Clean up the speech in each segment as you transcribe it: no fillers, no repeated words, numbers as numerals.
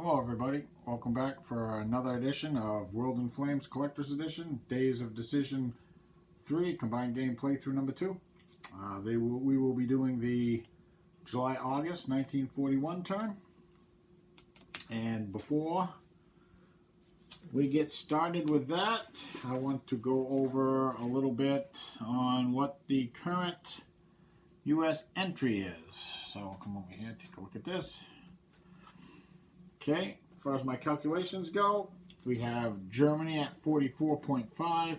Hello everybody, welcome back for another edition of World in Flames Collector's Edition, Days of Decision 3, Combined Game Playthrough number 2. We will be doing the July-August 1941 turn. And before we get started with that, I want to go over a little bit on what the current U.S. entry is. So I'll come over here and take a look at this. Okay, as far as my calculations go, we have Germany at 44.5,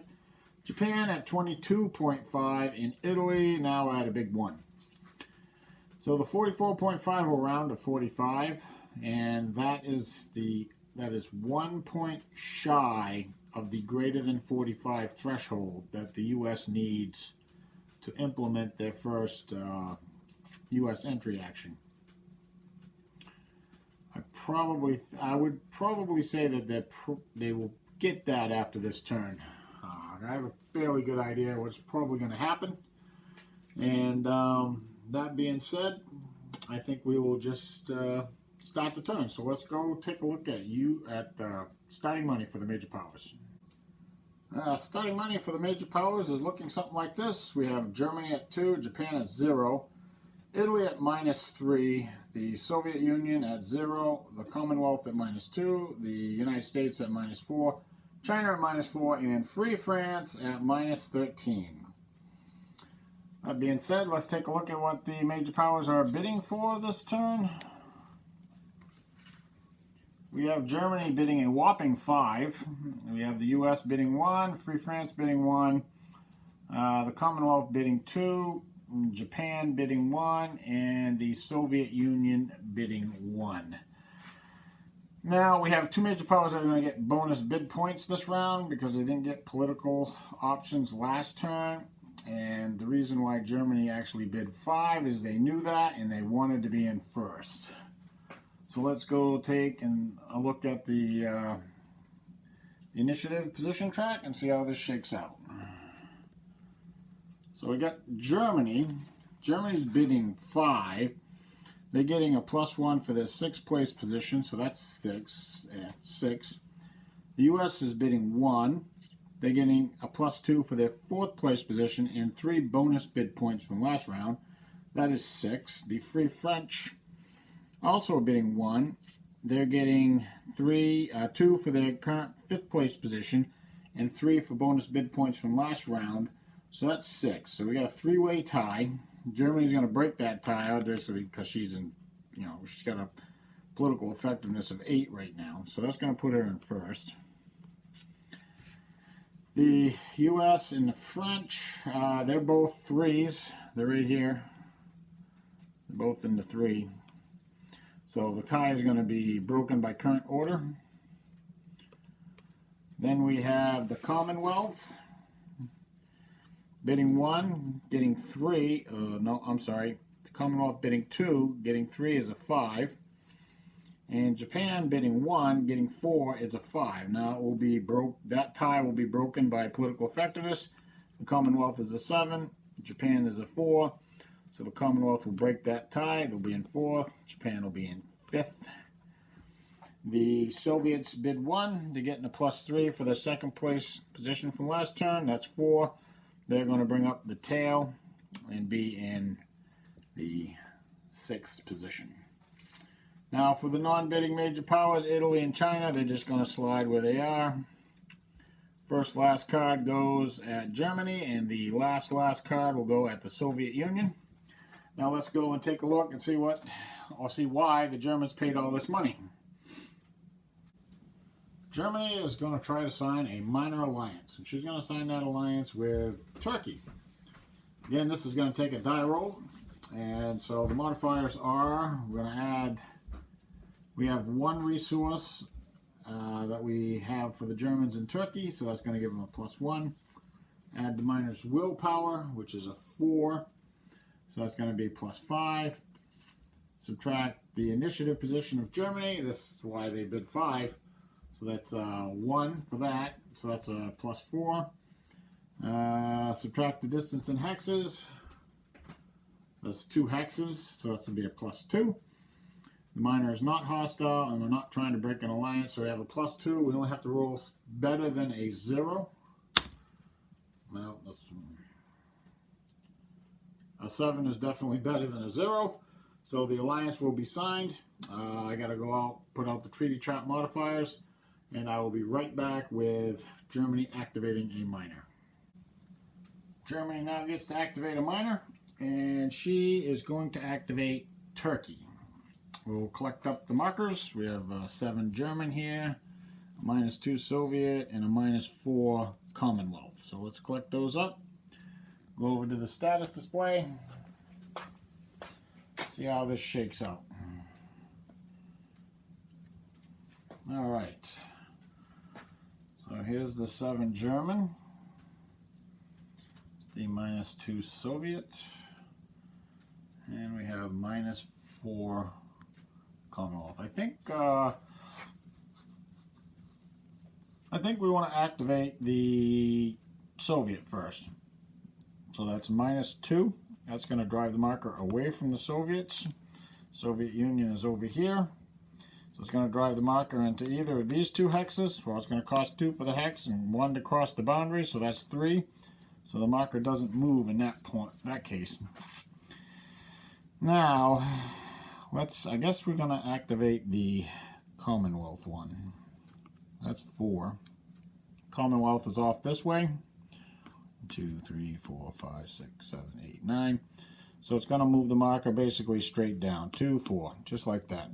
Japan at 22.5, and Italy now at a big 1. So the 44.5 will round to 45, and that is 1 point shy of the greater than 45 threshold that the U.S. needs to implement their first U.S. entry action. I would probably say that they will get that after this turn. I have a fairly good idea what's probably going to happen. And that being said, I think we will just start the turn. So let's go take a look at the starting money for the major powers. Starting money for the major powers is looking something like this. We have Germany at 2, Japan at 0, Italy at -3, the Soviet Union at 0, the Commonwealth at -2, the United States at -4, China at -4, and Free France at -13. That being said, let's take a look at what the major powers are bidding for this turn. We have Germany bidding a whopping 5. We have the U.S. bidding 1, Free France bidding 1, the Commonwealth bidding 2, Japan bidding 1, and the Soviet Union bidding 1. Now we have two major powers that are going to get bonus bid points this round because they didn't get political options last turn. And the reason why Germany actually bid 5 is they knew that and they wanted to be in first. So let's go take a look at the initiative position track and see how this shakes out. So we got Germany. Germany's bidding 5. They're getting a +1 for their 6th place position, so that's 6. The U.S. is bidding 1. They're getting a +2 for their 4th place position and 3 bonus bid points from last round. That is 6. The Free French also are bidding 1. They're getting 2 for their current 5th place position and 3 for bonus bid points from last round. So that's 6. So we got a 3-way tie. Germany's going to break that tie, obviously, because she's got a political effectiveness of 8 right now. So that's going to put her in first. The U.S. and the French, they're both 3s. They're right here. They're both in the 3. So the tie is going to be broken by current order. Then we have the Commonwealth bidding 1, getting 3. The Commonwealth bidding 2, getting 3 is a 5. And Japan bidding 1, getting 4 is a 5. Now it will be that tie will be broken by political effectiveness. The Commonwealth is a 7, Japan is a 4. So the Commonwealth will break that tie. They'll be in 4th. Japan will be in 5th. The Soviets bid 1. They're getting a +3 for their 2nd place position from last turn. That's 4. They're going to bring up the tail and be in the 6th position. Now for the non-bidding major powers, Italy and China, they're just going to slide where they are. First last card goes at Germany, and the last card will go at the Soviet Union. Now let's go and take a look and see why the Germans paid all this money. Germany is going to try to sign a minor alliance, and she's going to sign that alliance with Turkey. Again, this is going to take a die roll, and so the modifiers are, we're going to add, we have 1 resource that we have for the Germans in Turkey, so that's going to give them a +1. Add the minor's willpower, which is a 4, so that's going to be +5. Subtract the initiative position of Germany, this is why they bid 5. So that's 1 for that, so that's a +4. Subtract the distance in hexes. That's 2 hexes, so that's going to be a +2. The minor is not hostile, and we're not trying to break an alliance, so we have a +2. We only have to roll better than a 0. Well, a 7 is definitely better than a 0, so the alliance will be signed. I got to go out, put out the treaty chart modifiers, and I will be right back with Germany activating a minor. Germany now gets to activate a minor, and she is going to activate Turkey. We'll collect up the markers. We have 7 German here, a -2 Soviet, and a -4 Commonwealth. So let's collect those up. Go over to the status display. See how this shakes out. All right. So here's the 7 German. It's the -2 Soviet. And we have -4 Commonwealth. I think we want to activate the Soviet first. So that's -2. That's going to drive the marker away from the Soviets. Soviet Union is over here. So it's going to drive the marker into either of these 2 hexes. Well, it's going to cost 2 for the hex and 1 to cross the boundary, so that's 3. So the marker doesn't move in that case. Now, I guess we're going to activate the Commonwealth one. That's 4. Commonwealth is off this way. 2, 3, 4, 5, 6, 7, 8, 9. So it's going to move the marker basically straight down. 2, 4, just like that.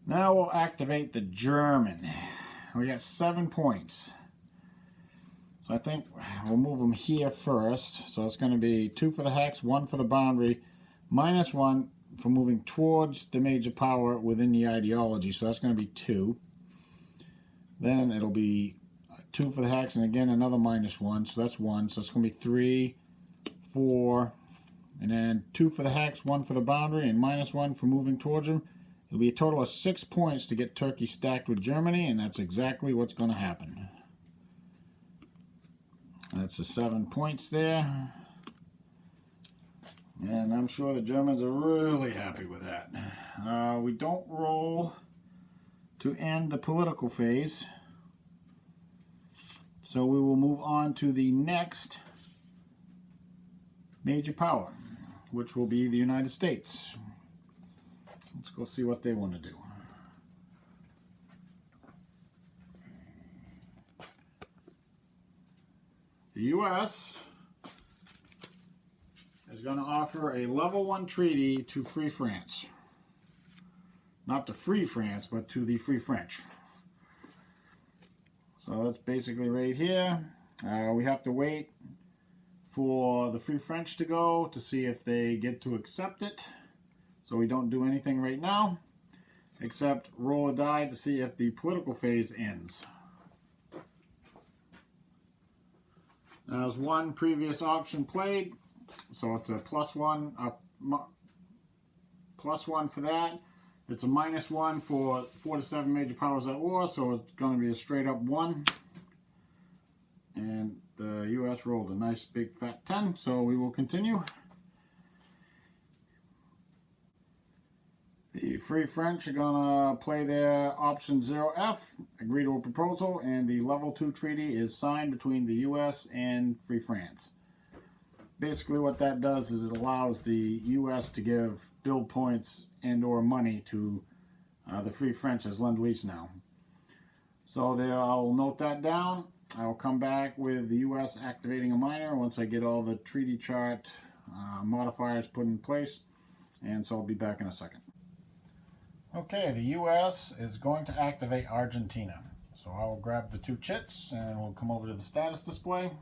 Now we'll activate the German. We got 7 points. So I think we'll move them here first. So it's going to be 2 for the hex, 1 for the boundary, -1 for moving towards the major power within the ideology. So that's going to be 2. Then it'll be 2 for the hex, and again another -1, so that's 1. So it's going to be 3, 4, and then 2 for the hex, 1 for the boundary, and -1 for moving towards them. It'll be a total of 6 points to get Turkey stacked with Germany, and that's exactly what's going to happen. That's the 7 points there. And I'm sure the Germans are really happy with that. We don't roll to end the political phase. So we will move on to the next major power, which will be the United States. Let's go see what they want to do. The U.S. is going to offer a level 1 treaty to Free France. Not to Free France, but to the Free French. So that's basically right here. We have to wait for the Free French to go to see if they get to accept it. So we don't do anything right now, except roll a die to see if the political phase ends. Now, there's 1 previous option played, so it's a +1, +1 for that. It's a -1 for 4 to 7 major powers at war, so it's going to be a straight up 1. And the U.S. rolled a nice big fat 10, so we will continue. The Free French are going to play their option 0F, agree to a proposal, and the level 2 treaty is signed between the U.S. and Free France. Basically what that does is it allows the U.S. to give build points and or money to the Free French as Lend-Lease now. So there, I will note that down. I will come back with the U.S. activating a minor once I get all the treaty chart modifiers put in place, and so I'll be back in a second. Okay, the U.S. is going to activate Argentina. So I will grab the 2 chits and we'll come over to the status display.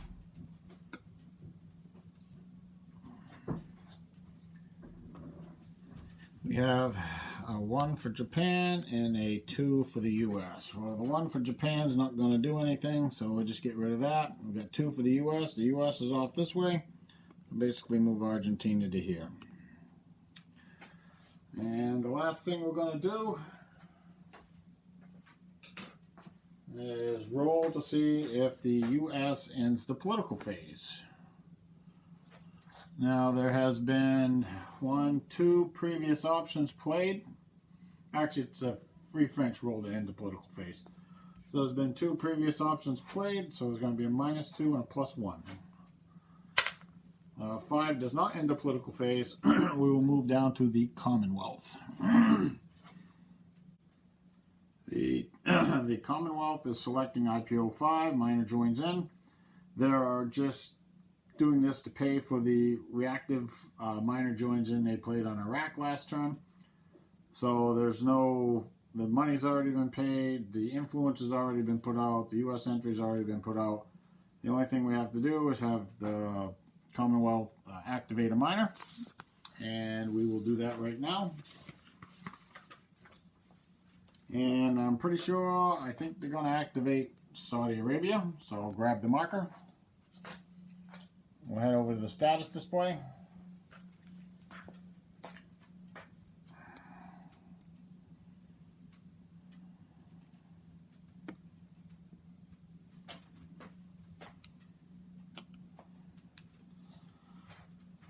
We have a 1 for Japan and a 2 for the U.S. Well, the 1 for Japan is not going to do anything, so we'll just get rid of that. We've got 2 for the U.S. The U.S. is off this way. We'll basically move Argentina to here. And the last thing we're going to do is roll to see if the U.S. ends the political phase. Now there has been 2 previous options played. Actually, it's a free French roll to end the political phase. So there's been 2 previous options played, so there's going to be a -2 and a +1. 5 does not end the political phase. We will move down to the Commonwealth. The Commonwealth is selecting IPO 5. Minor joins in. They are just doing this to pay for the reactive minor joins in they played on Iraq last turn. So there's no, the money's already been paid, the influence has already been put out, the U.S. entry's already been put out. The only thing we have to do is have the Commonwealth activate a minor, and we will do that right now. And I'm pretty sure, I think they're going to activate Saudi Arabia, so I'll grab the marker. We'll head over to the status display.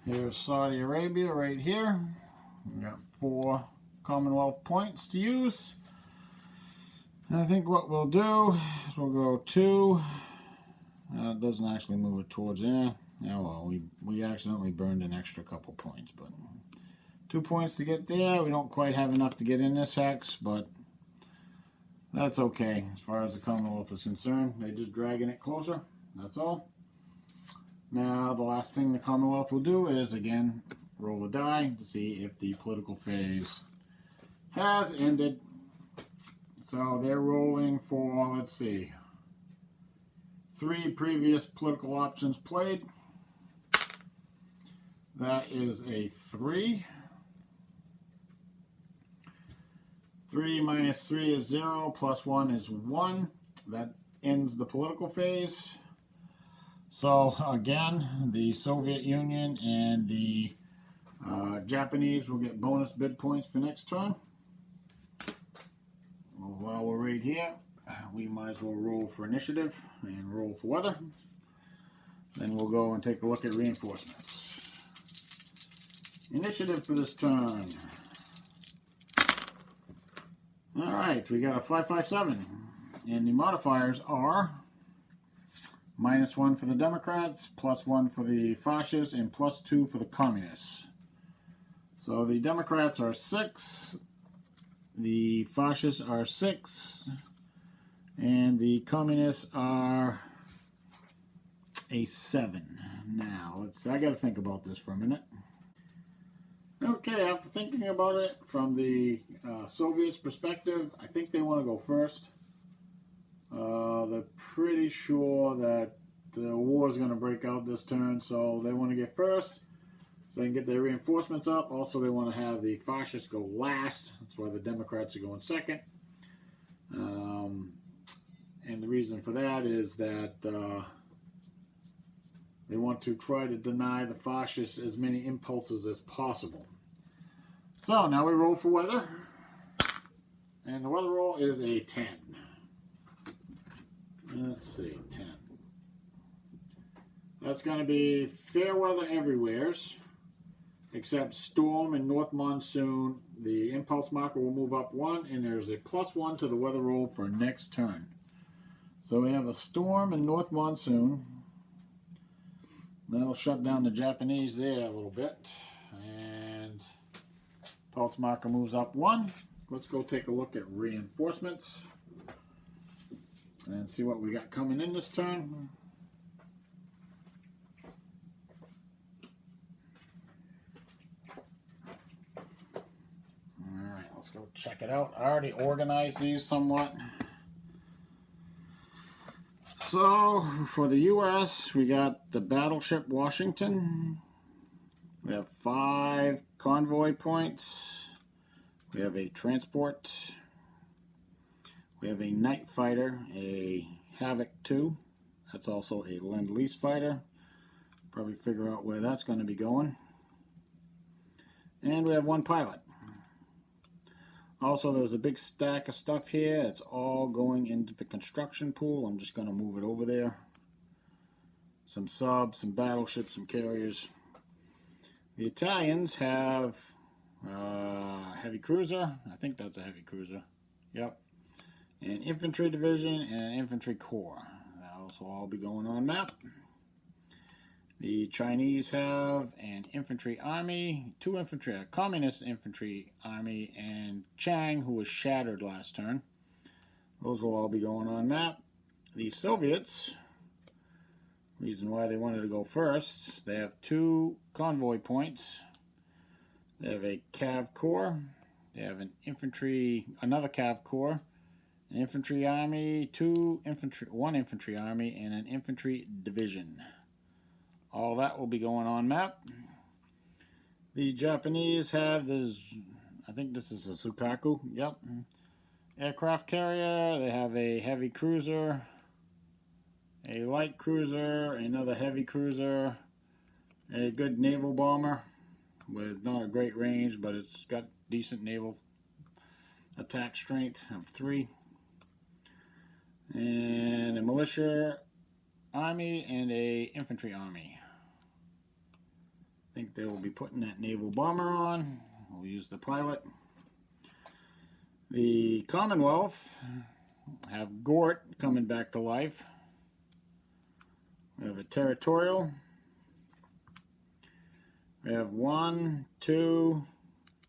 Here's Saudi Arabia right here. We got 4 Commonwealth points to use. And I think what we'll do is we'll go 2. It doesn't actually move it towards there. Yeah, well, we accidentally burned an extra couple points, but 2 points to get there. We don't quite have enough to get in this hex, but that's okay as far as the Commonwealth is concerned. They're just dragging it closer. That's all. Now, the last thing the Commonwealth will do is, again, roll the die to see if the political phase has ended. So they're rolling for, let's see, 3 previous political options played. That is a 3. 3 minus 3 is 0, plus 1 is 1. That ends the political phase. So again, the Soviet Union and the Japanese will get bonus bid points for next turn. Well, while we're right here, we might as well roll for initiative and roll for weather. Then we'll go and take a look at reinforcements. Initiative for this turn. Alright, we got a 557. And the modifiers are -1 for the Democrats, +1 for the fascists, and +2 for the communists. So the Democrats are 6, the fascists are 6, and the communists are a 7. Now, let's see, I got to think about this for a minute. Okay, after thinking about it from the Soviets' perspective, I think they want to go first. They're pretty sure that the war is going to break out this turn, so they want to get first so they can get their reinforcements up. Also, they want to have the fascists go last. That's why the Democrats are going second. And the reason for that is that they want to try to deny the fascists as many impulses as possible. So now we roll for weather. And the weather roll is a 10. Let's see, 10. That's going to be fair weather everywheres, except storm and north monsoon. The impulse marker will move up 1, and there's a +1 to the weather roll for next turn. So we have a storm and north monsoon. That'll shut down the Japanese there a little bit. And impulse marker moves up 1. Let's go take a look at reinforcements and see what we got coming in this turn. Alright, let's go check it out. I already organized these somewhat. So, for the U.S., we got the battleship Washington. We have 5 convoy points. We have a transport. We have a night fighter, a Havoc 2. That's also a Lend-Lease fighter. Probably figure out where that's going to be going. And we have 1 pilot. Also, there's a big stack of stuff here. It's all going into the construction pool. I'm just going to move it over there. Some subs, some battleships, some carriers. The Italians have heavy cruiser. I think that's a heavy cruiser. Yep. An infantry division and an infantry corps. Those will all be going on map. The Chinese have an infantry army, two infantry, a communist infantry army, and Chang, who was shattered last turn. Those will all be going on map. The Soviets, reason why they wanted to go first, they have two convoy points. They have a Cav Corps. They have an infantry, another Cav Corps, an infantry army, one infantry army, and an infantry division. All that will be going on map. The Japanese have this, I think this is a Sukaku, yep. Aircraft carrier, they have a heavy cruiser, a light cruiser, another heavy cruiser, a good naval bomber with not a great range, but it's got decent naval attack strength of 3. And a militia army and a infantry army. I think they will be putting that naval bomber on. We'll use the pilot. The Commonwealth have Gort coming back to life. We have a territorial. We have 1, 2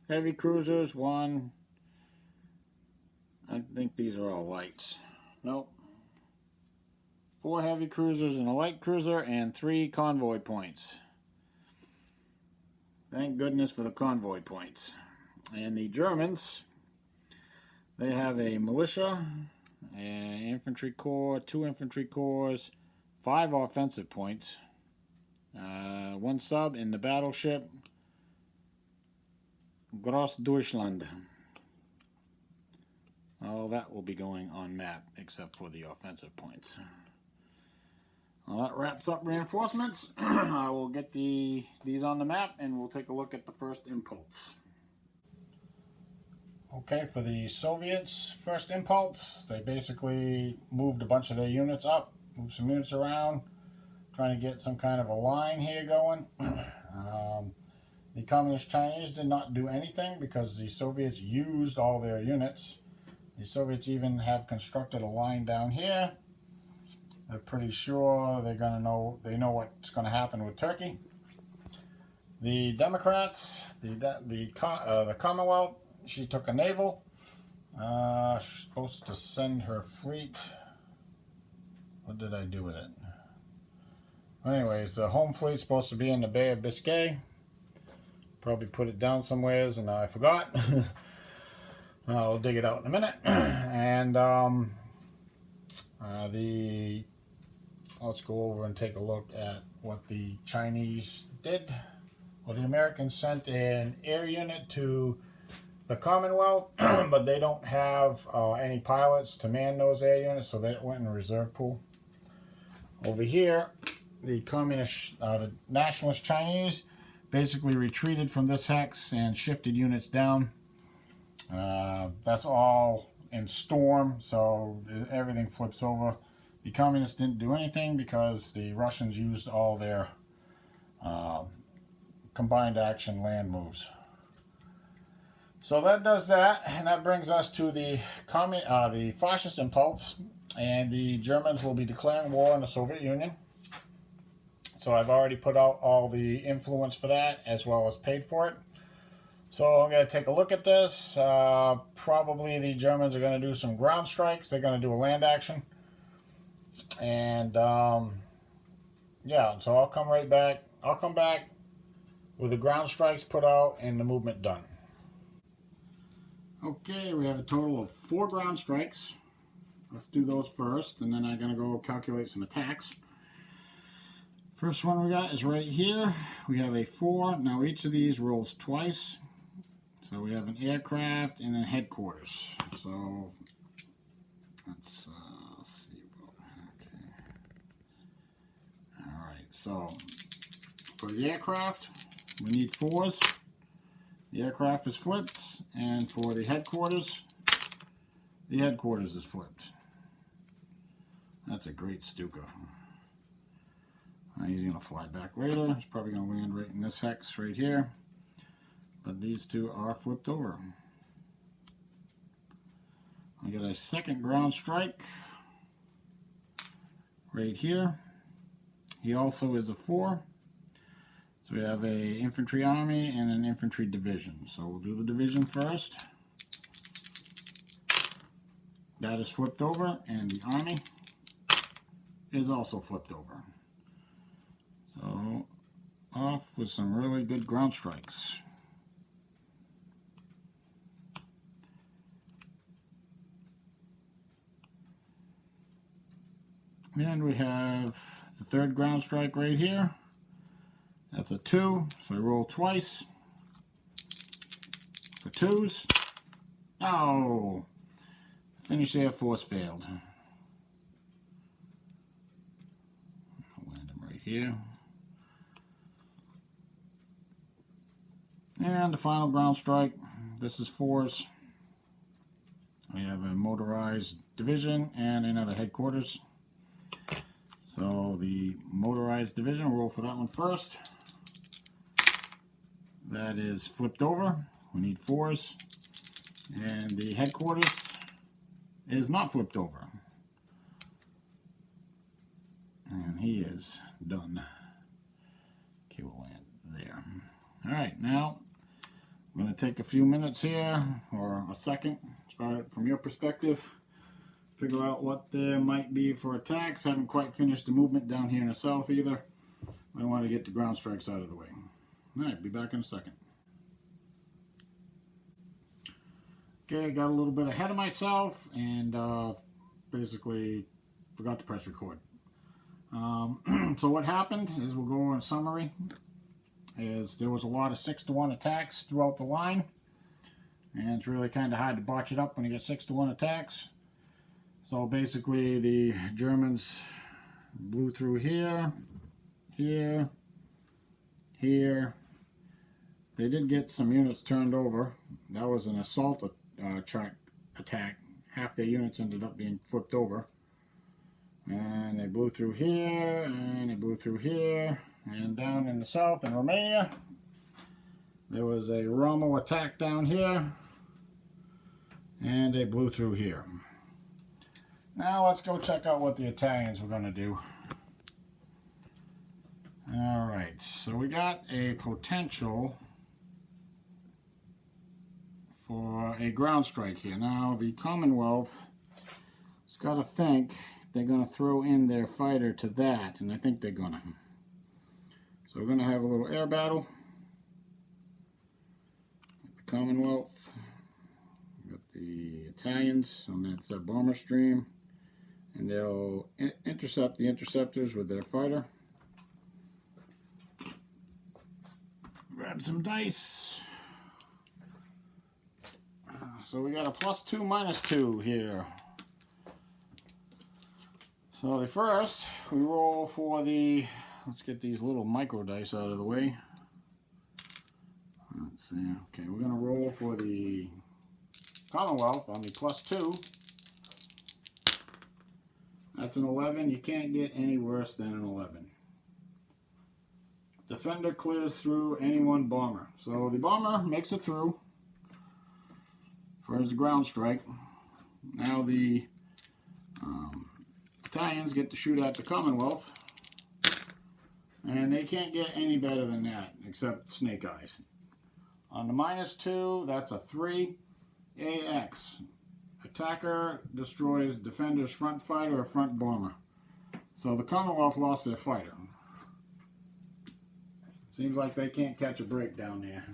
heavy cruisers, 1. I think these are all lights. Nope. 4 heavy cruisers and a light cruiser, and 3 convoy points. Thank goodness for the convoy points. And the Germans, they have a militia, an infantry corps, 2 infantry corps, 5 offensive points, 1 sub in the battleship Großdeutschland. All that will be going on map except for the offensive points. Well, that wraps up reinforcements. I will get these on the map and we'll take a look at the first impulse. Okay, for the Soviets, first impulse, they basically moved a bunch of their units up, moved some units around, trying to get some kind of a line here going. The Communist Chinese did not do anything because the Soviets used all their units. The Soviets even have constructed a line down here. They're pretty sure they know what's going to happen with Turkey. The Democrats, the Commonwealth, she took a naval. She's supposed to send her fleet. What did I do with it? Anyways, the home fleet's supposed to be in the Bay of Biscay. Probably put it down somewheres and I forgot. I'll dig it out in a minute. And let's go over and take a look at what the Chinese did. Well, the Americans sent an air unit to the Commonwealth, but they don't have any pilots to man those air units, so they went in the reserve pool. Over here, the nationalist Chinese basically retreated from this hex and shifted units down. That's all in storm, so everything flips over. The communists didn't do anything because the Russians used all their combined action land moves. So that does that, and that brings us to the fascist impulse, and the Germans will be declaring war on the Soviet Union. So I've already put out all the influence for that, as well as paid for it. So I'm going to take a look at this. Probably the Germans are going to do some ground strikes. They're going to do a land action. And yeah, so I'll come right back. I'll come back with the ground strikes put out and the movement done. Okay, we have a total of 4 ground strikes. Let's do those first, and then I'm going to go calculate some attacks. First one we got is right here. We have a 4. Now each of these rolls twice. So we have an aircraft and a headquarters. So let's see. Okay. All right. So for the aircraft, we need 4s. The aircraft is flipped, and for the headquarters is flipped. That's a great Stuka. He's going to fly back later. He's probably going to land right in this hex right here. but these two are flipped over. I got a second ground strike right here. He also is a 4. So we have a infantry army and an infantry division. So we'll do the division first. That is flipped over, and the army is also flipped over. So off with some really good ground strikes. And we have the third ground strike right here. That's a 2, so we roll twice for 2s. Oh! Finnish Air Force failed. I'll land them right here. And the final ground strike. This is 4s. We have a motorized division and another headquarters. So the motorized division, we'll roll for that one first. That is flipped over. We need 4s. And the headquarters is not flipped over. And he is done. Okay, we'll land there. Alright, now I'm going to take a few minutes here, or a second, from your perspective. Figure out what there might be for attacks. Haven't quite finished the movement down here in the south either. I want to get the ground strikes out of the way. Alright, be back in a second. Okay, I got a little bit ahead of myself and basically forgot to press record. So what happened is, we'll go in summary, is there was a lot of 6-to-1 attacks throughout the line. And it's really kind of hard to botch it up when you get 6-to-1 attacks. So basically the Germans blew through here, here, here. They did get some units turned over. That was an assault attack. Half their units ended up being flipped over. And they blew through here, and they blew through here. And down in the south in Romania, there was a Rommel attack down here. And they blew through here. Now let's go check out what the Italians were going to do. Alright, so we got a potential for a ground strike here. Now the Commonwealth has got to think they're going to throw in their fighter to that, and I think they're going to. So we're going to have a little air battle. The Commonwealth, got the Italians on that bomber stream, and they'll intercept the interceptors with their fighter. Grab some dice. So we got a +2, -2 here. So the first, we roll for the, let's get these little micro dice out of the way. Let's see, okay, we're going to roll for the Commonwealth on the +2. That's an 11. You can't get any worse than an 11. Defender clears through any one bomber. So the bomber makes it through for his ground strike. Now the Italians get to shoot at the Commonwealth. And they can't get any better than that, except Snake Eyes. On the -2, that's a 3. AX. Attacker destroys defender's front fighter or front bomber. So the Commonwealth lost their fighter. Seems like they can't catch a break down there.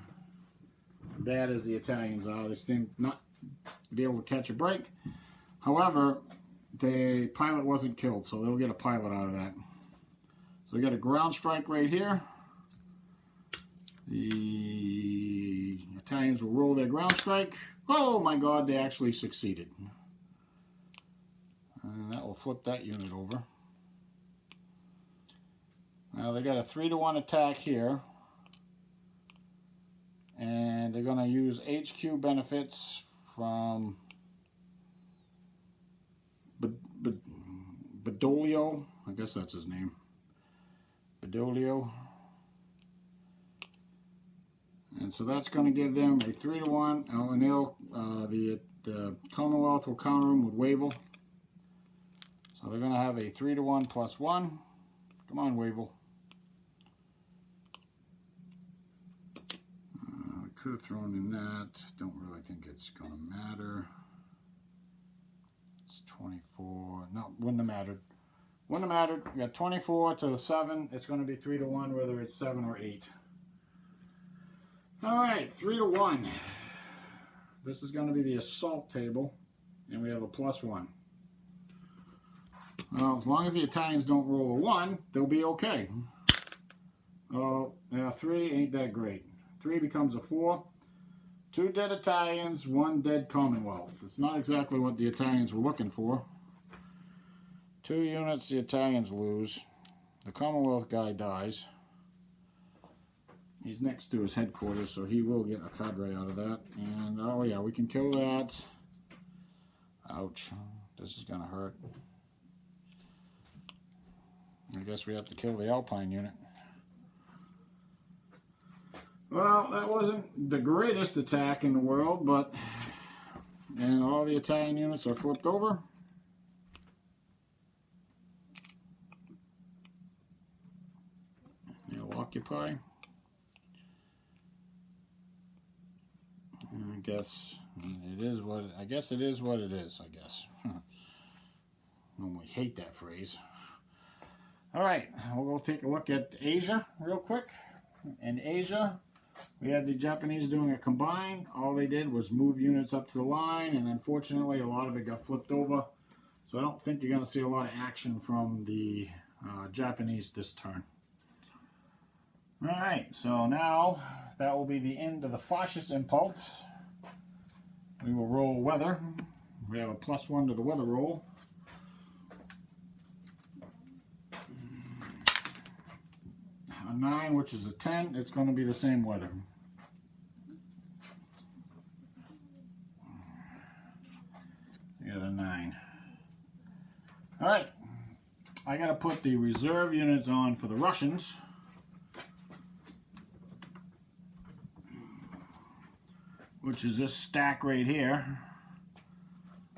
Bad as the Italians are, they seem not to be able to catch a break. However, the pilot wasn't killed, so they'll get a pilot out of that. So we got a ground strike right here. The Italians will roll their ground strike. Oh my God, they actually succeeded. And that will flip that unit over. Now they got a 3-to-1 attack here. And they're going to use HQ benefits from Bedolio. I guess that's his name. Bedolio. And so that's going to give them a 3-to-1. Oh, and they'll, the Commonwealth will counter them with Wavell. So they're going to have a 3-to-1 plus 1. Come on, Wavell. We could have thrown in that. Don't really think it's going to matter. It's 24. No, wouldn't have mattered. Wouldn't have mattered. We got 24 to the 7. It's going to be 3-to-1, whether it's 7 or 8. All right, 3-to-1. This is going to be the assault table, and we have a plus 1. Well, as long as the Italians don't roll a 1, they'll be okay. Oh, yeah, 3 ain't that great. 3 becomes a 4. 2 dead Italians, 1 dead Commonwealth. It's not exactly what the Italians were looking for. 2 units the Italians lose. The Commonwealth guy dies. He's next to his headquarters, so he will get a cadre out of that. And, oh yeah, we can kill that. Ouch. This is going to hurt. I guess we have to kill the Alpine unit. Well, that wasn't the greatest attack in the world, but... And all the Italian units are flipped over. They'll occupy. I guess it is what it is what it is, I guess. Normally hate that phrase. All right, we'll take a look at Asia real quick. In Asia, we had the Japanese doing a combine. All they did was move units up to the line, and unfortunately a lot of it got flipped over. So I don't think you're going to see a lot of action from the Japanese this turn. All right, so now that will be the end of the fascist impulse. We will roll weather. We have a plus 1 to the weather roll. A 9, which is a 10. It's going to be the same weather. You got a 9. All right, I got to put the reserve units on for the Russians. Which is this stack right here.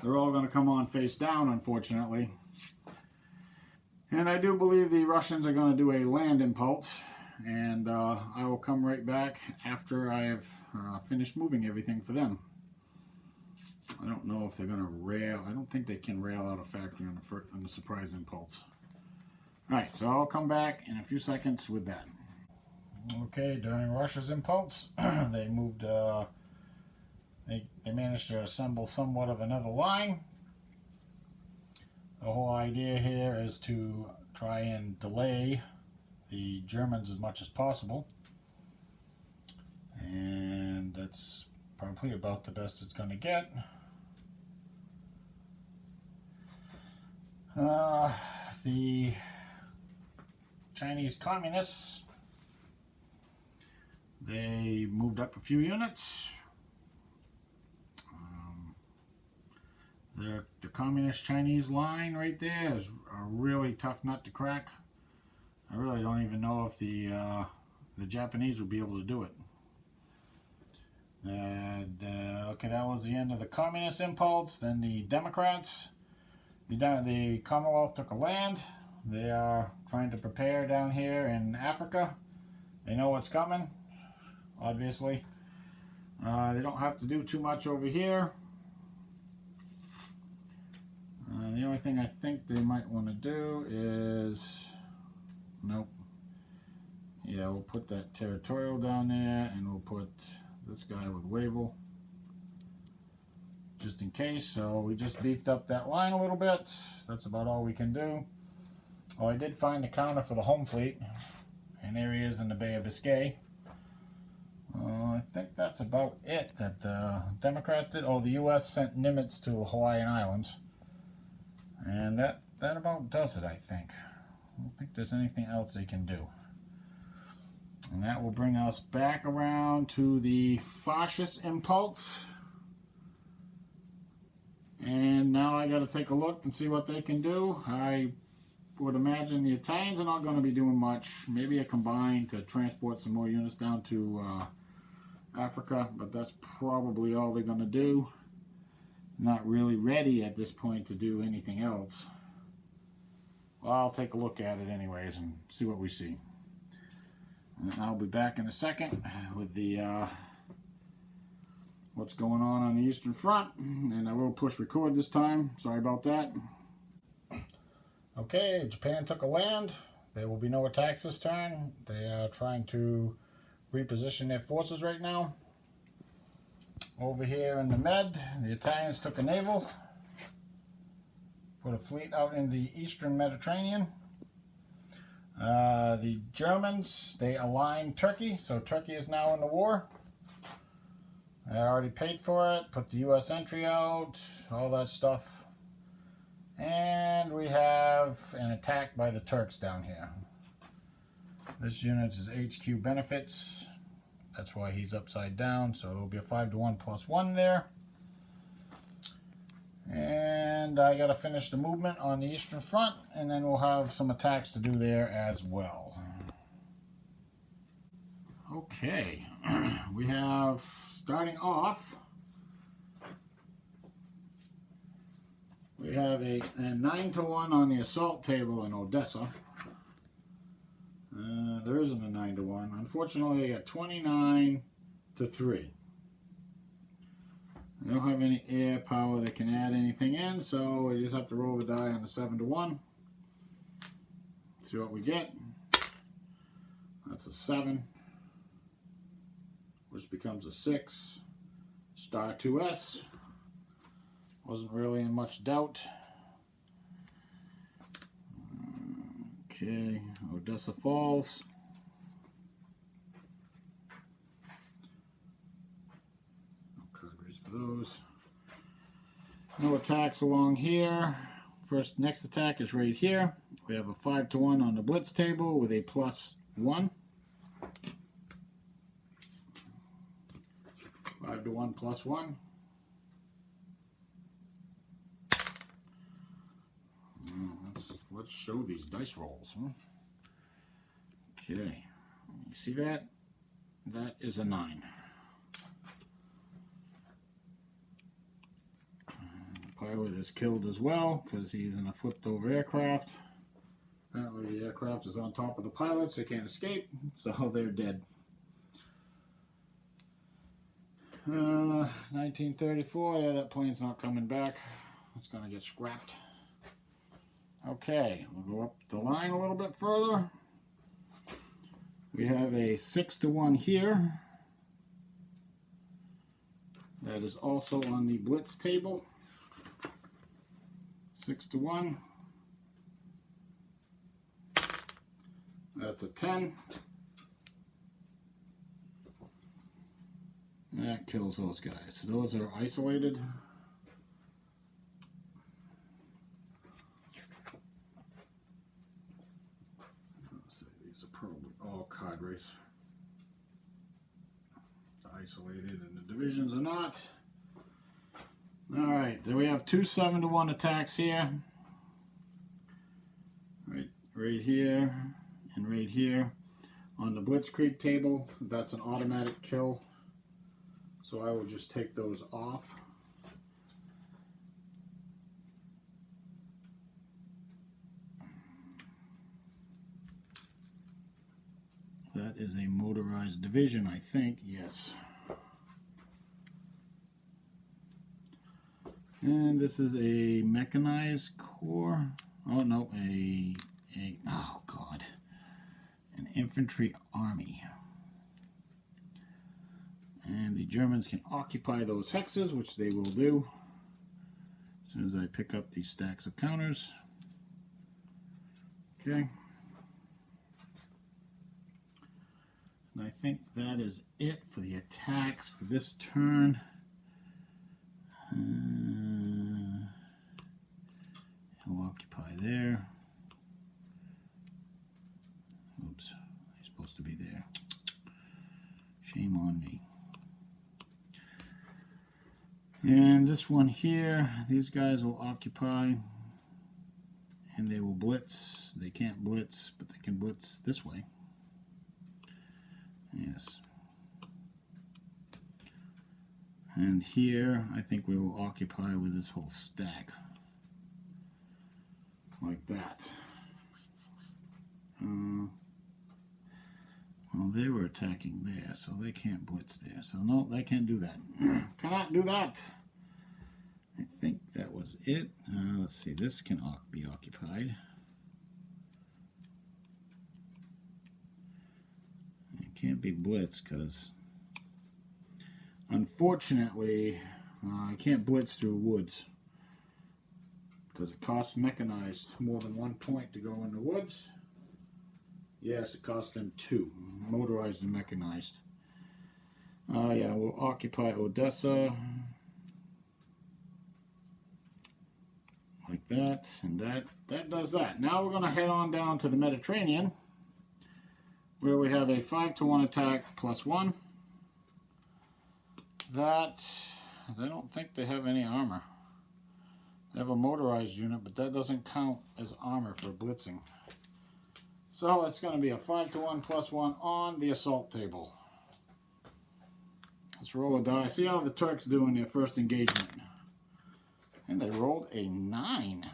They're all going to come on face down, unfortunately. And I do believe the Russians are going to do a land impulse. And I will come right back after I have finished moving everything for them. I don't know if they're going to rail. I don't think they can rail out a factory on the surprise impulse. Alright, so I'll come back in a few seconds with that. Okay, during Russia's impulse, they moved... They managed to assemble somewhat of another line. The whole idea here is to try and delay the Germans as much as possible. And that's probably about the best it's going to get. The Chinese communists, they moved up a few units. The communist Chinese line right there is a really tough nut to crack. I really don't even know if the Japanese would be able to do it. Okay, that was the end of the communist impulse. Then the Democrats, the Commonwealth took a land. They are trying to prepare down here in Africa. They know what's coming, obviously. They don't have to do too much over here. The only thing I think they might want to do is, nope. Yeah, we'll put that territorial down there, and we'll put this guy with Wavell, just in case. So we just beefed up that line a little bit. That's about all we can do. Oh, I did find the counter for the home fleet, and there he is in the Bay of Biscay. I think that's about it that the Democrats did. Oh, the U.S. sent Nimitz to the Hawaiian Islands. And that about does it, I think. I don't think there's anything else they can do. And that will bring us back around to the fascist impulse. And now I got to take a look and see what they can do. I would imagine the Italians are not going to be doing much. Maybe a combine to transport some more units down to Africa, but that's probably all they're going to do. Not really ready at this point to do anything else. Well, I'll take a look at it anyways and see what we see. And I'll be back in a second with the what's going on the Eastern Front, and I will push record this time. Sorry about that. Okay, Japan took a land. There will be no attacks this turn. They are trying to reposition their forces right now. Over here in the Med, the Italians took a naval, put a fleet out in the Eastern Mediterranean. The Germans, they aligned Turkey, so Turkey is now in the war. They already paid for it, put the U.S. entry out, all that stuff. And we have an attack by the Turks down here. This unit is HQ benefits. That's why he's upside down, so there'll be a 5-to-1 plus 1 there. And I gotta finish the movement on the Eastern Front, and then we'll have some attacks to do there as well. Okay, we have, starting off, we have a 9-to-1 on the assault table in Odessa. There isn't a 9-to-1. Unfortunately, I got 29-3. They don't have any air power that can add anything in, so we just have to roll the die on the 7-to-1. See what we get. That's a 7, which becomes a 6. Star 2S. Wasn't really in much doubt. Okay, Odessa falls. No card raise for those. No attacks along here. Next attack is right here. We have a 5-to-1 on the blitz table with a +1. 5-to-1 plus 1. Let's show these dice rolls. Okay, you see that? That is a 9. The pilot is killed as well because he's in a flipped over aircraft. Apparently the aircraft is on top of the pilots. They can't escape, so they're dead. 1934, yeah, that plane's not coming back. It's going to get scrapped. Okay, we'll go up the line a little bit further. We have a 6-to-1 here. That is also on the blitz table. 6-to-1. That's a 10. That kills those guys. Those are isolated. These are probably all card race. It's isolated and the divisions are not. Alright, then we have 2 7-to-1 attacks here. Right here and right here. On the Blitzkrieg table, that's an automatic kill. So I will just take those off. That is a motorized division, I think. Yes. And this is a mechanized corps. Oh no, oh god, an infantry army. And the Germans can occupy those hexes, which they will do as soon as I pick up these stacks of counters. Okay. And I think that is it for the attacks for this turn. He'll occupy there. Oops, he's supposed to be there. Shame on me. And this one here, these guys will occupy and they will blitz. They can't blitz, but they can blitz this way. Yes. And here, I think we will occupy with this whole stack. Like that. Well, they were attacking there, so they can't blitz there. So no, they can't do that. Cannot do that. I think that was it. Let's see, this can be occupied. It can't be blitzed because, unfortunately, I can't blitz through woods because it costs mechanized more than 1 point to go in the woods. Yes, it costs them 2, motorized and mechanized. Yeah, we'll occupy Odessa. Like that, and that does that. Now we're going to head on down to the Mediterranean, where we have a 5-to-1 attack +1. That, I don't think they have any armor. They have a motorized unit, but that doesn't count as armor for blitzing. So it's going to be a 5-to-1 +1 on the assault table. Let's roll a die. See how the Turks do in their first engagement. And they rolled a 9.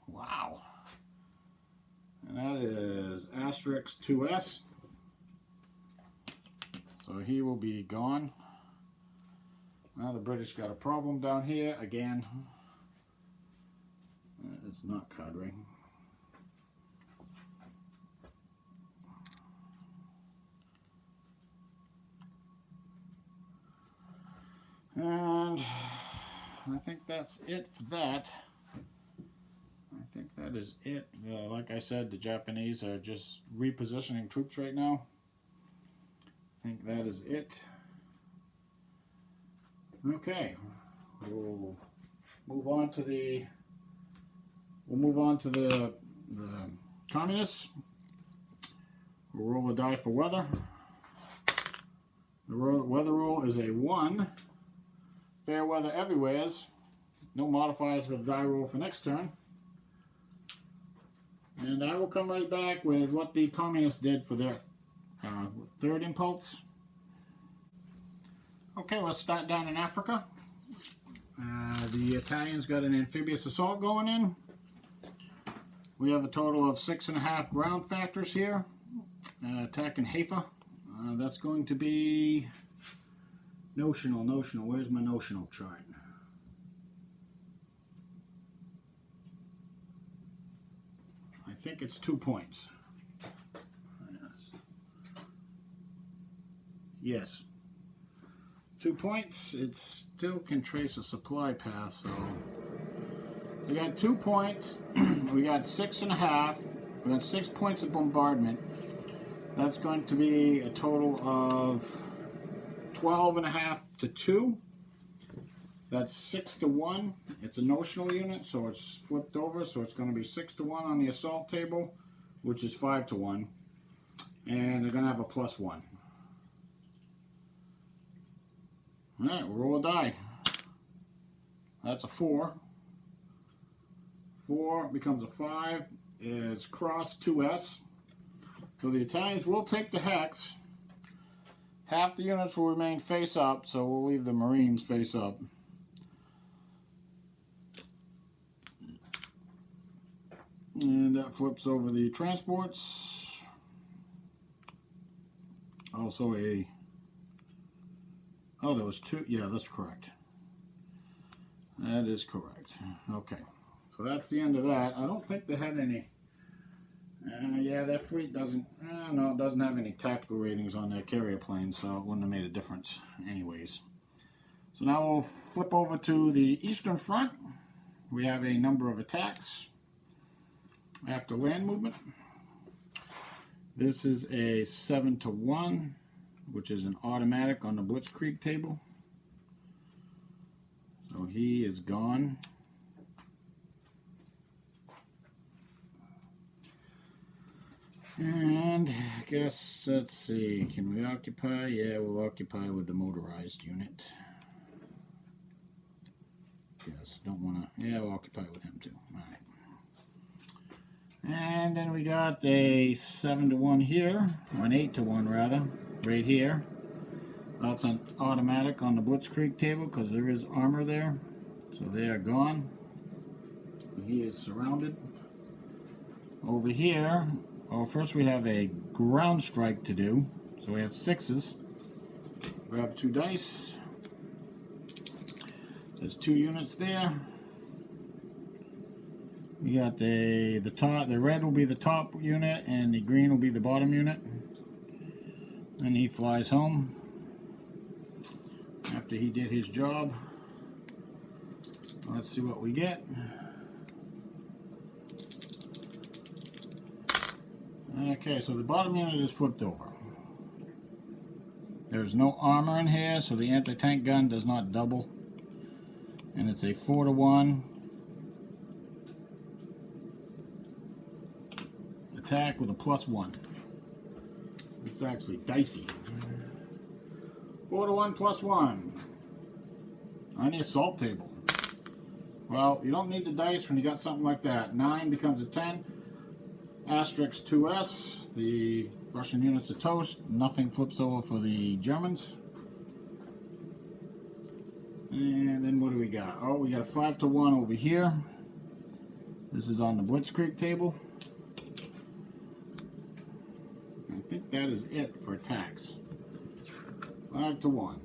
Wow. And that is asterisk 2S. So he will be gone. Now the British got a problem down here again. It's not cadre. And I think that's it for that. I think that is it. Like I said, the Japanese are just repositioning troops right now. I think that is it. Okay, we'll move on to the communists. We'll roll a die for weather. The weather rule is a 1. Fair weather everywheres. No modifiers for the die roll for next turn. And I will come right back with what the communists did for their third impulse. Okay, let's start down in Africa. The Italians got an amphibious assault going in. We have a total of 6.5 ground factors here. Attacking Haifa. That's going to be notional. Where's my notional chart? I think it's 2 points. Yes. 2 points. It still can trace a supply path, so we got 2 points. We got 6.5. We got 6 points of bombardment. That's going to be a total of 12.5 to 2. That's 6 to 1. It's a notional unit, so it's flipped over, so it's going to be 6 to 1 on the assault table, which is 5 to 1. And they're going to have a +1. Alright, we'll roll a die. That's a 4. 4 becomes a 5. It's cross 2S. So the Italians will take the hex. Half the units will remain face up, so we'll leave the Marines face up. And that flips over the transports. Also a... Oh, there was 2. Yeah, that's correct. That is correct. Okay. So that's the end of that. I don't think they had any... yeah, that fleet doesn't... no, it doesn't have any tactical ratings on their carrier planes, so it wouldn't have made a difference anyways. So now we'll flip over to the Eastern Front. We have a number of attacks after land movement. This is a 7 to 1, which is an automatic on the Blitzkrieg table. So he is gone. And I guess, let's see, can we occupy? Yeah, we'll occupy with the motorized unit. Yes, don't want to, yeah, we'll occupy with him too. All right. And then we got a 7 to 1 here, or an 8 to 1 rather, right here. That's an automatic on the Blitzkrieg table because there is armor there. So they are gone. He is surrounded. Over here, well, first we have a ground strike to do. So we have 6s. Grab 2 dice. There's 2 units there. We got the top. The red will be the top unit, and the green will be the bottom unit. And he flies home after he did his job. Let's see what we get. Okay, so the bottom unit is flipped over. There's no armor in here, so the anti-tank gun does not double. And it's a 4-to-1 attack with a +1. It's actually dicey. 4-to-1 +1 on the assault table. Well, you don't need the dice when you got something like that. 9 becomes a 10. Asterisk 2S. The Russian units are toast. Nothing flips over for the Germans. And then what do we got? Oh, we got a 5-to-1 over here. This is on the Blitzkrieg table. I think that is it for attacks. 5-to-1.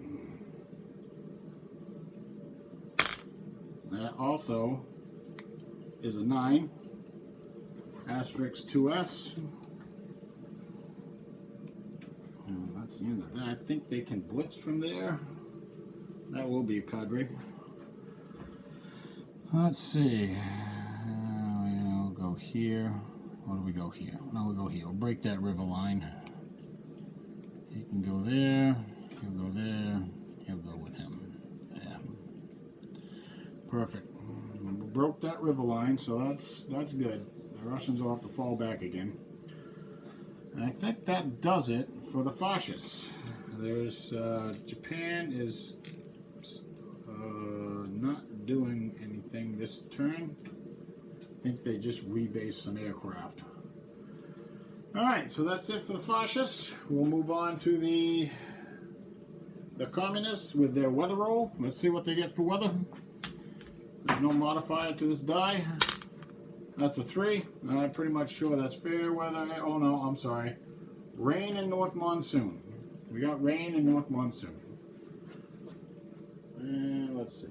That also is a 9. Asterisk 2S. And that's the end of that. I think they can blitz from there. That will be a cadre. Let's see. We'll go here. What do we go here? No, we'll go here. We'll break that river line. He can go there. He'll go there. He'll go with him. Yeah. Perfect. We broke that river line, so that's good. The Russians will have to fall back again. And I think that does it for the fascists. There's Japan is not doing anything this turn. I think they just rebased some aircraft. Alright, so that's it for the fascists. We'll move on to the communists with their weather roll. Let's see what they get for weather. There's no modifier to this die. That's a 3. I'm pretty much sure that's fair weather. Oh no, I'm sorry. Rain and north monsoon. We got rain and north monsoon. And let's see.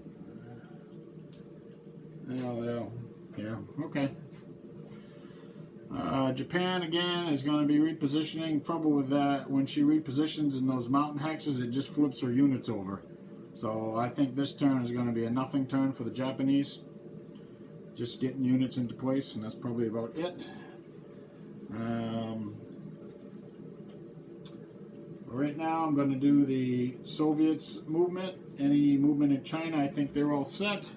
Yeah, okay. Japan again is going to be repositioning. Trouble with that, when she repositions in those mountain hexes, it just flips her units over. So I think this turn is going to be a nothing turn for the Japanese. Just getting units into place, and that's probably about it. Right now I'm going to do the Soviets movement. Any movement in China, I think they're all set.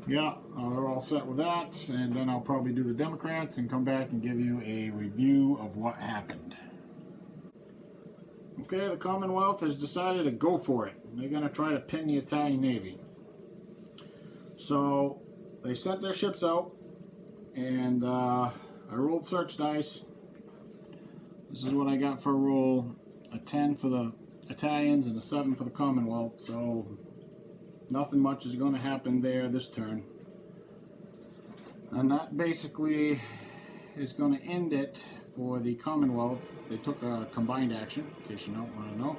Yeah, they're all set with that. And then I'll probably do the Democrats and come back and give you a review of what happened. Okay, the Commonwealth has decided to go for it. They're going to try to pin the Italian Navy. So they sent their ships out, and I rolled search dice. This is what I got for a roll. A 10 for the Italians and a 7 for the Commonwealth. So nothing much is going to happen there this turn. And that basically is going to end it for the Commonwealth. They took a combined action, in case you don't want to know.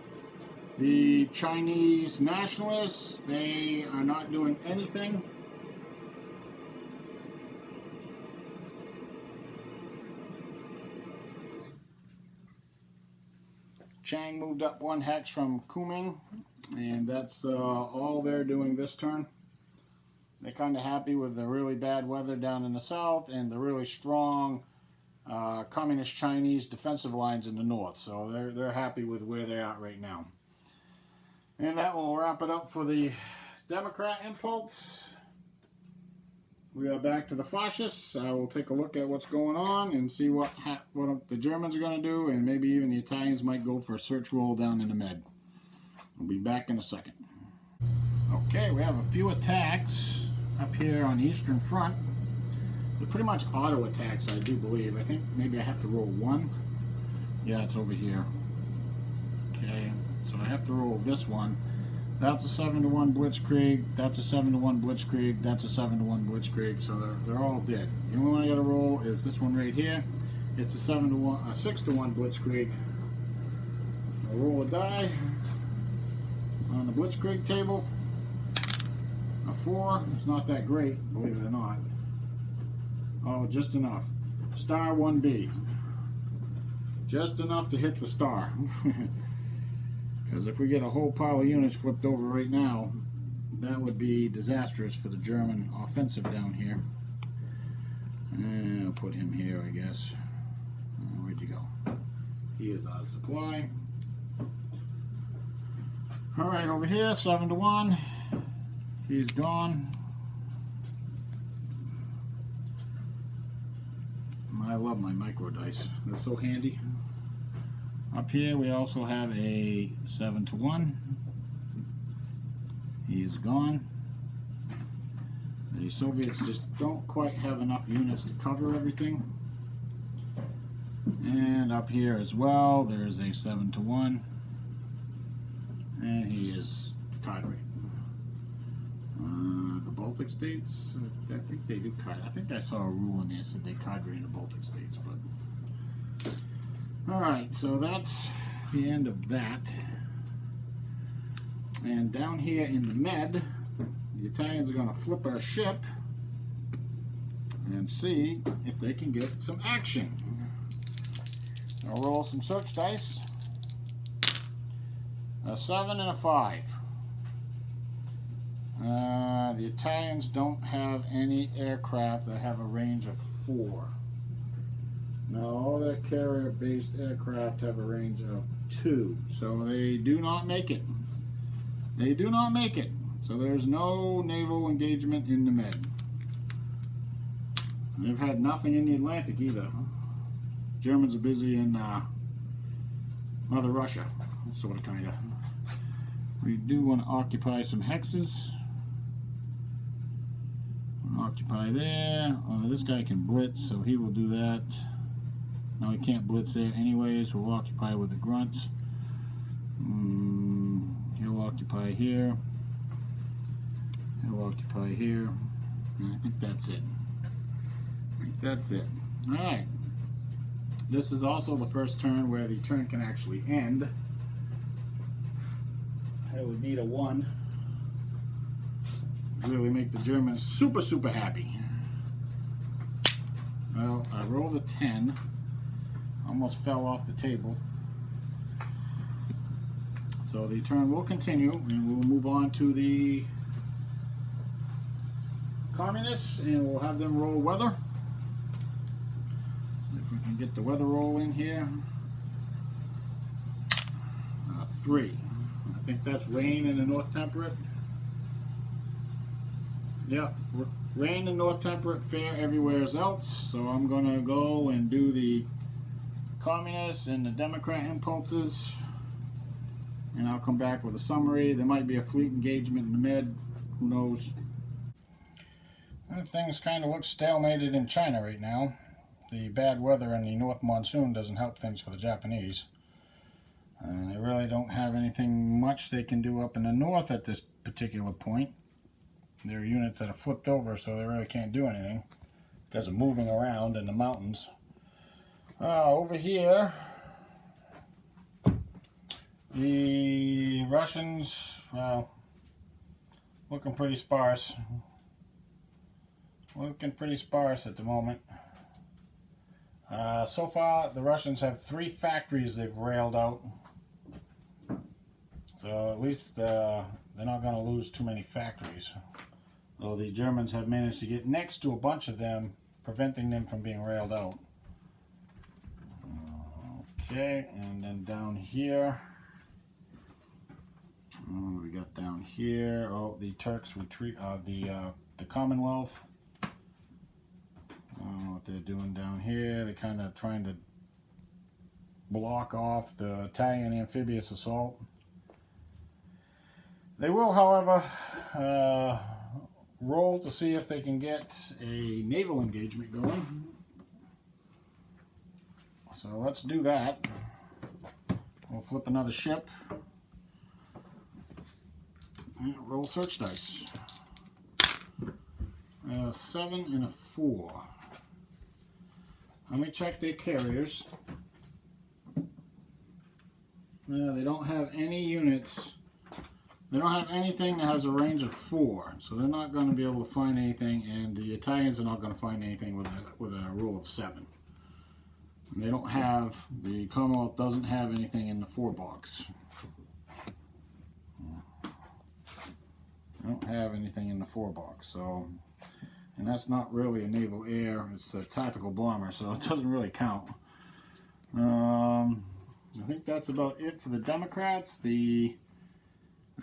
The Chinese nationalists, they are not doing anything. Chang moved up 1 hex from Kunming, and that's all they're doing this turn. They're kind of happy with the really bad weather down in the south and the really strong communist Chinese defensive lines in the north. So they're happy with where they're at right now. And that will wrap it up for the Democrat impulse. We are back to the fascists. I will take a look at what's going on and see what the Germans are going to do, and maybe even the Italians might go for a search roll down in the Med. I'll be back in a second. Okay, we have a few attacks up here on the Eastern Front. They're pretty much auto attacks, I do believe. I think maybe I have to roll 1. Yeah, it's over here. Okay, So I have to roll this one. That's a 7-to-1 Blitzkrieg. That's a 7-to-1 Blitzkrieg. That's a 7-to-1 Blitzkrieg. So they're all dead. The only one I got to roll is this one right here. It's a 7-to-1, a 6-to-1 Blitzkrieg. I'll roll a die on the Blitzkrieg table. A 4. It's not that great, believe it or not. Oh, just enough. Star 1B. Just enough to hit the star. Because if we get a whole pile of units flipped over right now, that would be disastrous for the German offensive down here. And I'll put him here, I guess. Where'd you go? He is out of supply. Alright, over here, 7-to-1. He's gone. I love my micro dice. They're so handy. Up here we also have a 7-to-1. He is gone. The Soviets just don't quite have enough units to cover everything. And up here as well, there's a 7-to-1. And he is cadre. The Baltic states, I think they do cadre. I think I saw a rule in there that said they cadre in the Baltic states, but alright, so that's the end of that. And down here in the Med, the Italians are going to flip our ship and see if they can get some action. I'll roll some search dice. A 7 and a 5. The Italians don't have any aircraft that have a range of 4. Now all their carrier-based aircraft have a range of 2, so they do not make it. They do not make it. So there's no naval engagement in the Med. They've had nothing in the Atlantic either. Germans are busy in Mother Russia, sort of, kind of. We do want to occupy some hexes. Occupy there. This guy can blitz, so he will do that. No, he can't blitz there anyways. We'll occupy with the grunts. He'll occupy here. He'll occupy here. And I think that's it. I think that's it. Alright. This is also the first turn where the turn can actually end. I would need a 1. Really make the Germans super, super happy. Well, I rolled a 10. Almost fell off the table. So the turn will continue, and we'll move on to the communists, and we'll have them roll weather. If we can get the weather roll in here. 3. I think that's rain in the North Temperate. Yep, rain in North Temperate, fair everywhere else. So I'm going to go and do the communists and the Democrat impulses. And I'll come back with a summary. There might be a fleet engagement in the Med. Who knows? Things kind of look stalemated in China right now. The bad weather and the North Monsoon doesn't help things for the Japanese. They really don't have anything much they can do up in the north at this particular point. There are units that are flipped over, so they really can't do anything because of moving around in the mountains. Over here, the Russians, well, looking pretty sparse. Looking pretty sparse at the moment. So far, the Russians have 3 factories they've railed out. So at least they're not going to lose too many factories. Though the Germans have managed to get next to a bunch of them, preventing them from being railed out. Okay, and then down here, what do we got down here? Oh, the Turks retreat. The Commonwealth. What they're doing down here? They're kind of trying to block off the Italian amphibious assault. They will, however, roll to see if they can get a naval engagement going. So let's do that. We'll flip another ship. Roll search dice. 7 and a 4. Let me check their carriers. They don't have any units. They don't have anything that has a range of 4, so they're not going to be able to find anything, and the Italians are not going to find anything with a rule of 7. And they don't have, the Commonwealth doesn't have anything in the 4 box. They don't have anything in the 4 box, so, and that's not really a naval air, it's a tactical bomber, so it doesn't really count. I think that's about it for the Democrats. The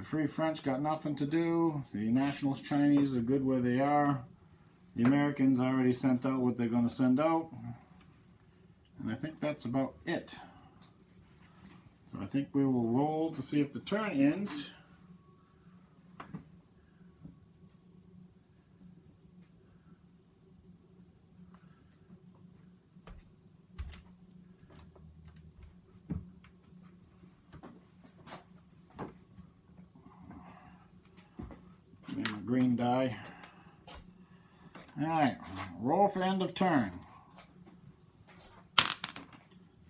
Free French got nothing to do. The Nationalist Chinese are good where they are. The Americans already sent out what they're going to send out. And I think that's about it. So I think we will roll to see if the turn ends. My green die. Alright, roll for end of turn.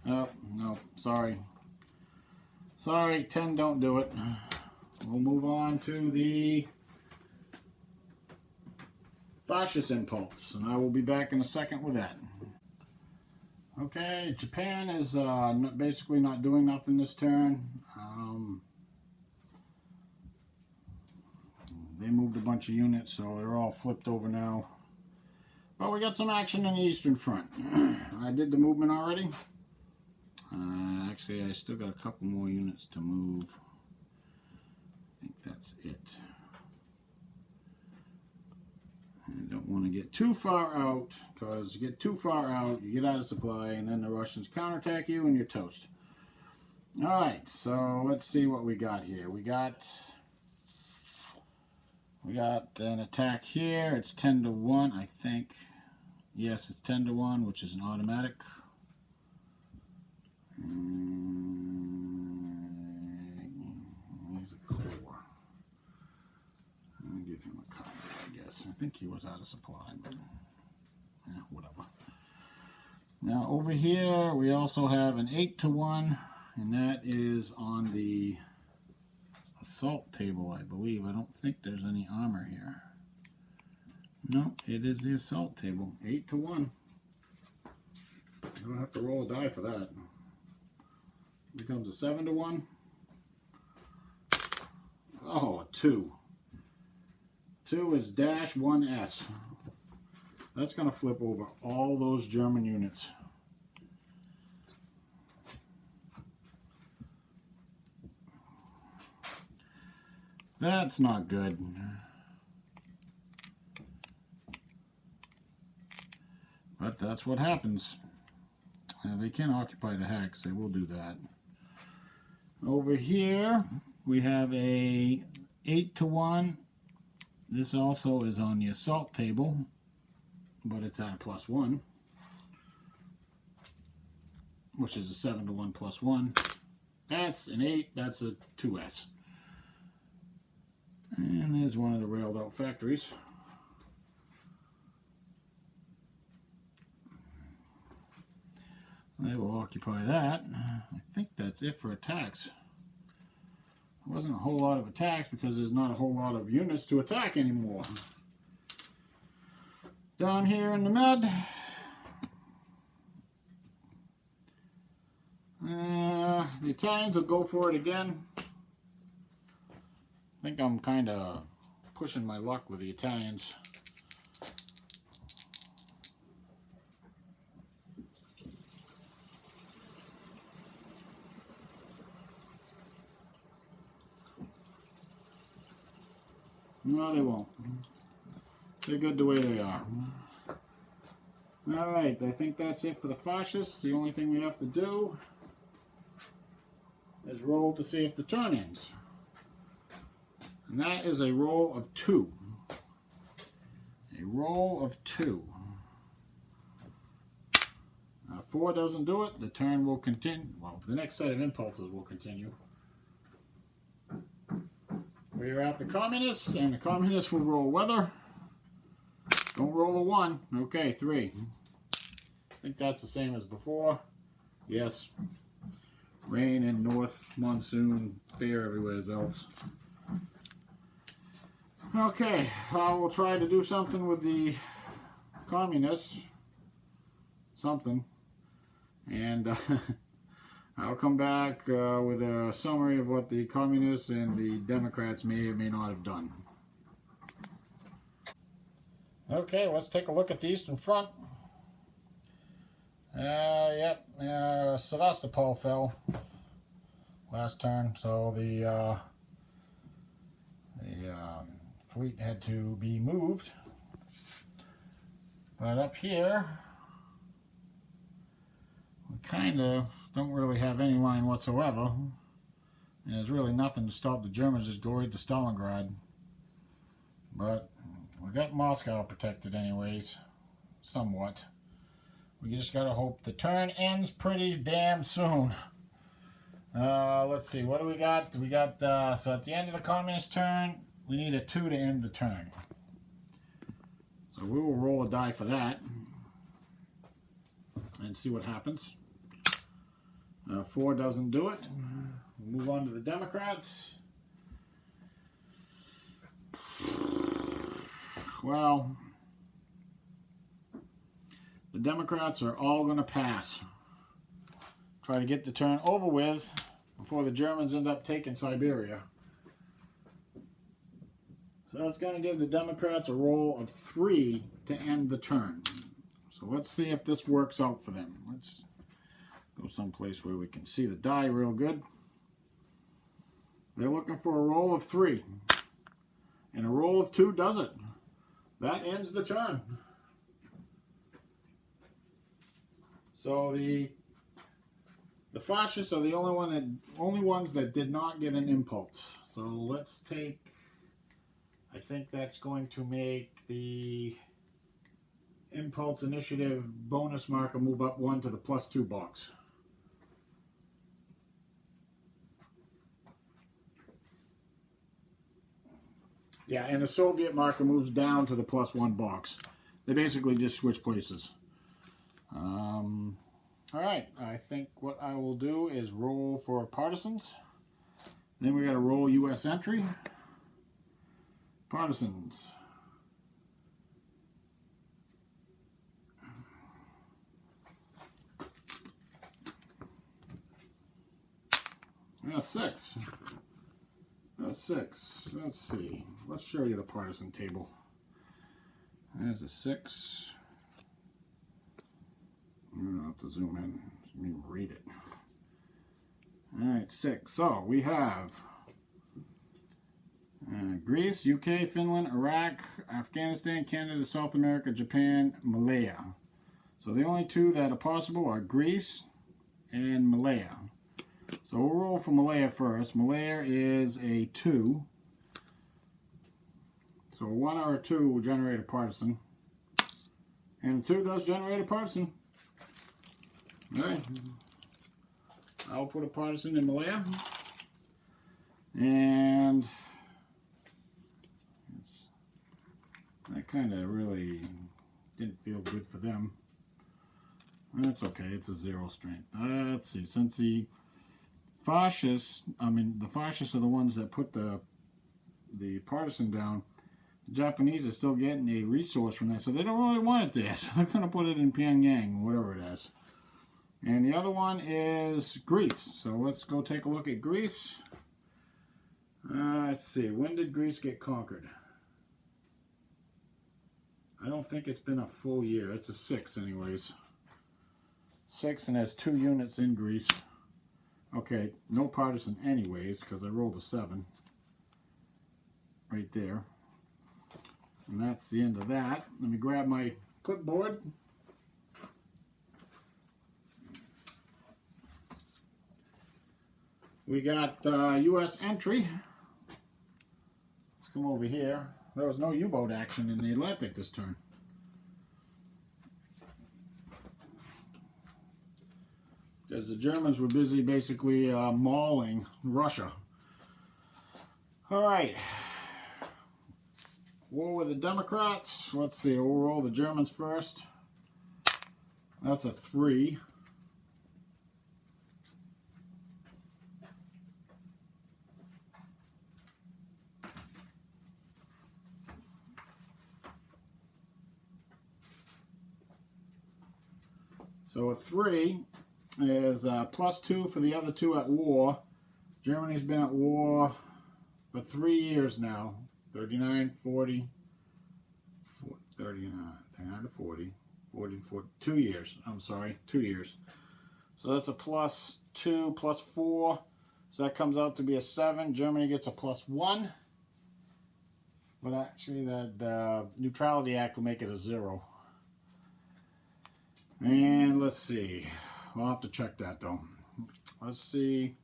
Oh, no, sorry. Sorry, 10 don't do it. We'll move on to the fascist impulse, and I will be back in a second with that. Okay, Japan is basically not doing nothing this turn. They moved a bunch of units, so they're all flipped over now. But we got some action on the Eastern Front. I did the movement already. Actually, I still got a couple more units to move. I think that's it. I don't want to get too far out, because you get too far out, you get out of supply, and then the Russians counterattack you, and you're toast. Alright, so let's see what we got here. We got an attack here. It's 10 to 1, I think. Yes, it's 10 to 1, which is an automatic. He's a core. I'll give him a copy, I guess. I think he was out of supply, but whatever. Now over here we also have an 8 to 1, and that is on the assault table, I believe. I don't think there's any armor here. No, it is the assault table. 8 to 1. You don't have to roll a die for that. It becomes a 7 to 1. Oh, a 2. 2 is dash 1S. That's going to flip over all those German units. That's not good. But that's what happens. They can occupy the hex. They will do that. Over here, we have a 8 to 1. This also is on the assault table, but it's at a +1, which is a 7 to 1 +1. That's an 8. That's a 2S. And there's one of the railed out factories. They will occupy that. I think that's it for attacks. There wasn't a whole lot of attacks because there's not a whole lot of units to attack anymore. Down here in the med, the Italians will go for it again. I think I'm kind of pushing my luck with the Italians. No, they won't. They're good the way they are. Alright, I think that's it for the fascists. The only thing we have to do is roll to see if the turn ends. And that is a roll of 2. A roll of 2. 4 doesn't do it. The turn will continue. Well, the next set of impulses will continue. we're at the communists, and the communists will roll weather. Don't roll a 1. Okay, 3. I think that's the same as before. Yes. Rain and north monsoon, fair everywhere else. Okay, I will try to do something with the communists. Something. And I'll come back with a summary of what the communists and the Democrats may or may not have done. Okay, let's take a look at the Eastern Front. Sevastopol fell last turn, so the fleet had to be moved. But up here, we kind of don't really have any line whatsoever. And there's really nothing to stop the Germans just going to Stalingrad. But we got Moscow protected anyways, somewhat. We just gotta hope the turn ends pretty damn soon. Let's see, what do we got? We got, so at the end of the communist turn, we need a 2 to end the turn. So we will roll a die for that and see what happens. 4 doesn't do it. We'll move on to the Democrats. Well, the Democrats are all going to pass. Try to get the turn over with before the Germans end up taking Siberia. So that's going to give the Democrats a roll of 3 to end the turn. So let's see if this works out for them. Let's go someplace where we can see the die real good. They're looking for a roll of 3. And a roll of 2 does it. That ends the turn. So the fascists are the only ones that did not get an impulse. So let's take, I think that's going to make the impulse initiative bonus marker move up 1 to the +2 box. Yeah, and the Soviet marker moves down to the +1 box. They basically just switch places. All right, I think what I will do is roll for partisans. Then we got to roll U.S. entry. Partisans. That's 6. That's 6. Let's see. Let's show you the partisan table. There's a 6. I'm going to have to zoom in so you can read it. Alright, 6. So we have Greece, UK, Finland, Iraq, Afghanistan, Canada, South America, Japan, Malaya. So the only 2 that are possible are Greece and Malaya. So we'll roll for Malaya first. Malaya is a 2. So a 1 or a 2 will generate a partisan. And a 2 does generate a partisan. Alright. I'll put a partisan in Malaya. And that kind of really didn't feel good for them. That's okay, it's a 0 strength. Let's see, since the fascists, the fascists are the ones that put the partisan down, the Japanese are still getting a resource from that, so they don't really want it there. So they're going to put it in Pyongyang, whatever it is. And the other one is Greece. So let's go take a look at Greece. Let's see, when did Greece get conquered? I don't think it's been a full year. It's a 6 anyways. 6, and has 2 units in Greece. Okay, no partisan anyways, because I rolled a 7. Right there. And that's the end of that. Let me grab my clipboard. We got U.S. entry. Let's come over here. There was no U-boat action in the Atlantic this turn. Because the Germans were busy basically mauling Russia. All right. War with the Democrats. Let's see. We'll roll the Germans first. That's a 3. So a 3 is +2 for the other two at war. Germany's been at war for 3 years now. 39, 40, 39, 39 to 40, 40 to 40, 2 years. I'm sorry, 2 years. So that's a +2, +4. So that comes out to be a 7. Germany gets a +1. But actually, the Neutrality Act will make it a 0. And let's see. We'll have to check that though. Let's see.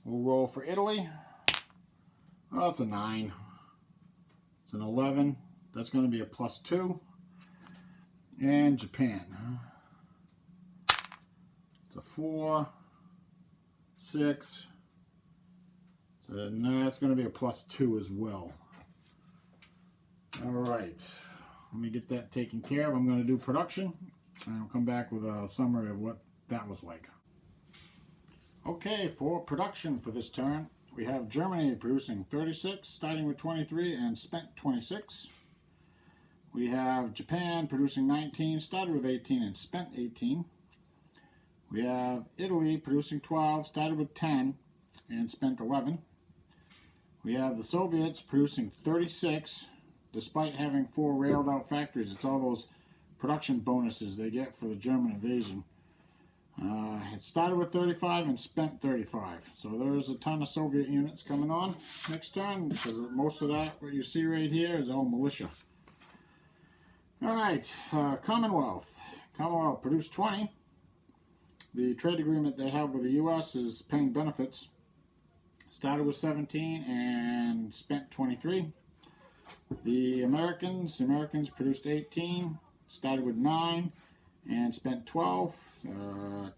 We'll roll for Italy. Oh, that's a 9. It's an 11. That's going to be a +2. And Japan. It's a 4. 6. So no, it's going to be a +2 as well. All right. Let me get that taken care of. I'm going to do production. And I'll come back with a summary of what that was like. Okay, for production for this turn, we have Germany producing 36, starting with 23 and spent 26. We have Japan producing 19, started with 18 and spent 18. We have Italy producing 12, started with 10 and spent 11. We have the Soviets producing 36, despite having 4 railed out factories. It's all those production bonuses they get for the German invasion. It started with 35 and spent 35. So there's a ton of Soviet units coming on next turn, because most of that, what you see right here, is all militia. All right, Commonwealth. Commonwealth produced 20. The trade agreement they have with the U.S. is paying benefits. Started with 17 and spent 23. The Americans produced 18. Started with 9 and spent 12.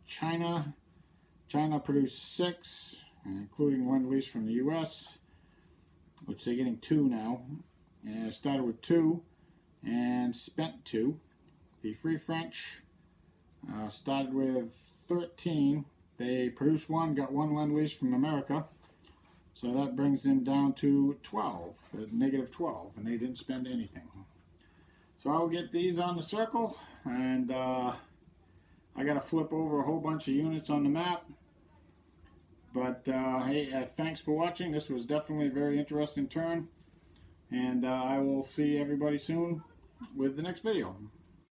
China produced 6, including Lend-Lease from the U.S., which they're getting 2 now. And started with 2 and spent 2. The Free French started with 13. They produced 1, got 1 Lend-Lease from America. So that brings them down to 12, -12, and they didn't spend anything. So I'll get these on the circle, and I got to flip over a whole bunch of units on the map. But hey, thanks for watching. This was definitely a very interesting turn, and I will see everybody soon with the next video.